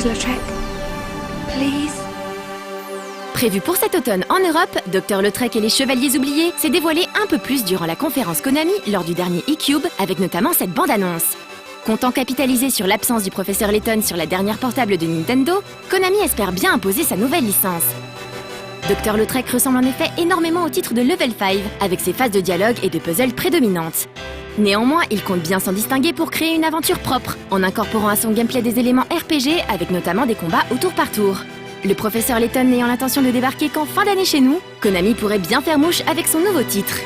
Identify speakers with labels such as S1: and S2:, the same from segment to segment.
S1: Dr. Lautrec. Please.
S2: Prévu pour cet automne en Europe, Dr. Lautrec et les Chevaliers Oubliés s'est dévoilé un peu plus durant la conférence Konami lors du dernier eCube, avec notamment cette bande-annonce. Comptant capitaliser sur l'absence du professeur Layton sur la dernière portable de Nintendo, Konami espère bien imposer sa nouvelle licence. Dr. Lautrec ressemble en effet énormément au titre de Level 5, avec ses phases de dialogue et de puzzle prédominantes. Néanmoins, il compte bien s'en distinguer pour créer une aventure propre, en incorporant à son gameplay des éléments RPG avec notamment des combats au tour par tour. Le professeur Layton n'ayant l'intention de débarquer qu'en fin d'année chez nous, Konami pourrait bien faire mouche avec son nouveau titre.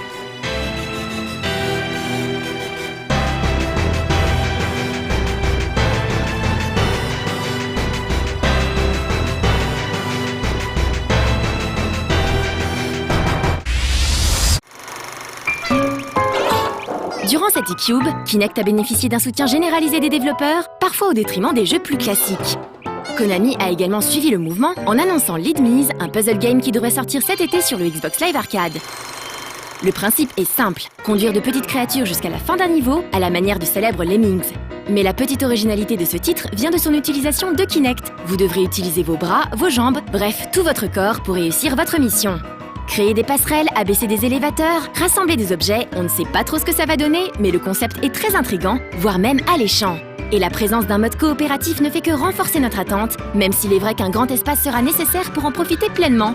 S2: Durant cette eCube, Kinect a bénéficié d'un soutien généralisé des développeurs, parfois au détriment des jeux plus classiques. Konami a également suivi le mouvement en annonçant Lead Me's, un puzzle game qui devrait sortir cet été sur le Xbox Live Arcade. Le principe est simple, conduire de petites créatures jusqu'à la fin d'un niveau, à la manière du célèbre Lemmings. Mais la petite originalité de ce titre vient de son utilisation de Kinect. Vous devrez utiliser vos bras, vos jambes, bref, tout votre corps pour réussir votre mission. Créer des passerelles, abaisser des élévateurs, rassembler des objets, on ne sait pas trop ce que ça va donner, mais le concept est très intriguant, voire même alléchant. Et la présence d'un mode coopératif ne fait que renforcer notre attente, même s'il est vrai qu'un grand espace sera nécessaire pour en profiter pleinement.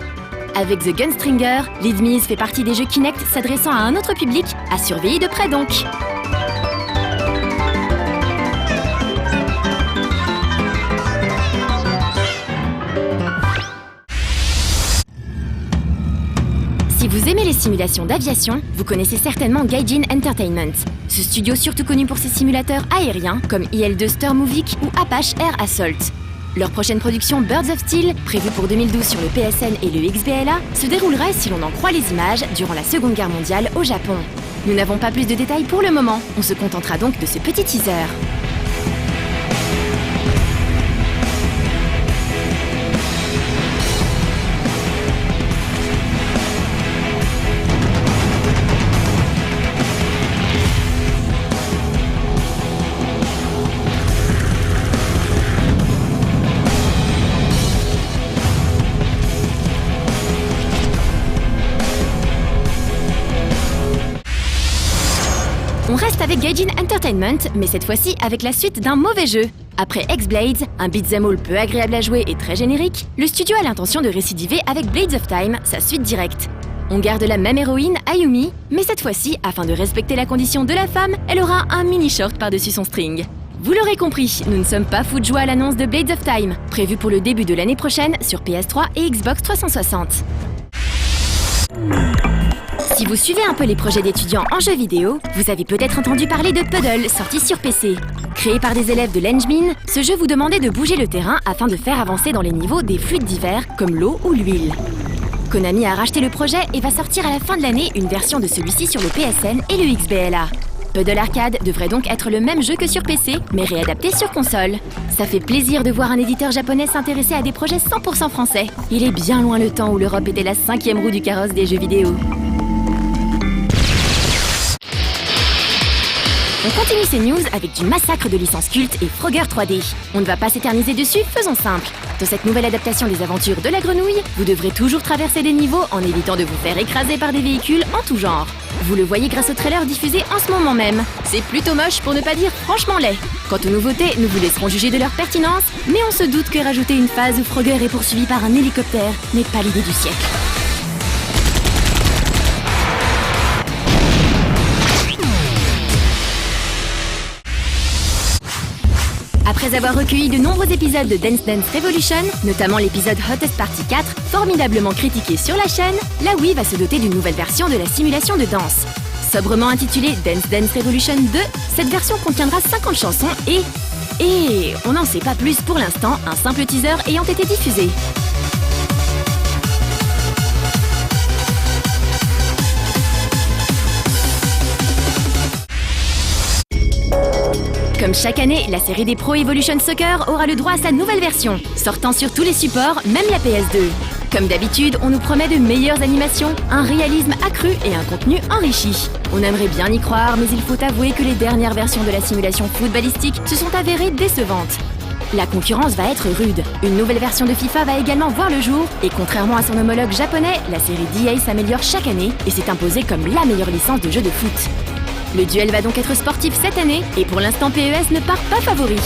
S2: Avec The Gunstringer, Lead Me's fait partie des jeux Kinect s'adressant à un autre public, à surveiller de près donc. Si vous aimez les simulations d'aviation, vous connaissez certainement Gaijin Entertainment. Ce studio surtout connu pour ses simulateurs aériens comme IL-2 Sturmovik ou Apache Air Assault. Leur prochaine production Birds of Steel, prévue pour 2012 sur le PSN et le XBLA, se déroulerait, si l'on en croit les images, durant la Seconde Guerre mondiale au Japon. Nous n'avons pas plus de détails pour le moment, on se contentera donc de ce petit teaser. On reste avec Gaijin Entertainment, mais cette fois-ci avec la suite d'un mauvais jeu. Après X-Blades, un beat'em all peu agréable à jouer et très générique, le studio a l'intention de récidiver avec Blades of Time, sa suite directe. On garde la même héroïne, Ayumi, mais cette fois-ci, afin de respecter la condition de la femme, elle aura un mini-short par-dessus son string. Vous l'aurez compris, nous ne sommes pas fous de joie à l'annonce de Blades of Time, prévue pour le début de l'année prochaine sur PS3 et Xbox 360. Si vous suivez un peu les projets d'étudiants en jeux vidéo, vous avez peut-être entendu parler de Puddle, sorti sur PC. Créé par des élèves de l'Engmin, ce jeu vous demandait de bouger le terrain afin de faire avancer dans les niveaux des fluides divers comme l'eau ou l'huile. Konami a racheté le projet et va sortir à la fin de l'année une version de celui-ci sur le PSN et le XBLA. Puddle Arcade devrait donc être le même jeu que sur PC, mais réadapté sur console. Ça fait plaisir de voir un éditeur japonais s'intéresser à des projets 100% français. Il est bien loin le temps où l'Europe était la 5e roue du carrosse des jeux vidéo. On continue ces news avec du massacre de licences cultes et Frogger 3D. On ne va pas s'éterniser dessus, faisons simple. Dans cette nouvelle adaptation des aventures de la grenouille, vous devrez toujours traverser des niveaux en évitant de vous faire écraser par des véhicules en tout genre. Vous le voyez grâce au trailer diffusé en ce moment même. C'est plutôt moche pour ne pas dire franchement laid. Quant aux nouveautés, nous vous laisserons juger de leur pertinence, mais on se doute que rajouter une phase où Frogger est poursuivi par un hélicoptère n'est pas l'idée du siècle. Après avoir recueilli de nombreux épisodes de Dance Dance Revolution, notamment l'épisode Hottest Party 4, formidablement critiqué sur la chaîne, la Wii va se doter d'une nouvelle version de la simulation de danse. Sobrement intitulée Dance Dance Revolution 2, cette version contiendra 50 chansons et on n'en sait pas plus pour l'instant, un simple teaser ayant été diffusé. Comme chaque année, la série des Pro Evolution Soccer aura le droit à sa nouvelle version, sortant sur tous les supports, même la PS2. Comme d'habitude, on nous promet de meilleures animations, un réalisme accru et un contenu enrichi. On aimerait bien y croire, mais il faut avouer que les dernières versions de la simulation footballistique se sont avérées décevantes. La concurrence va être rude. Une nouvelle version de FIFA va également voir le jour, et contrairement à son homologue japonais, la série d'EA s'améliore chaque année et s'est imposée comme la meilleure licence de jeu de foot. Le duel va donc être sportif cette année, et pour l'instant PES ne part pas favori.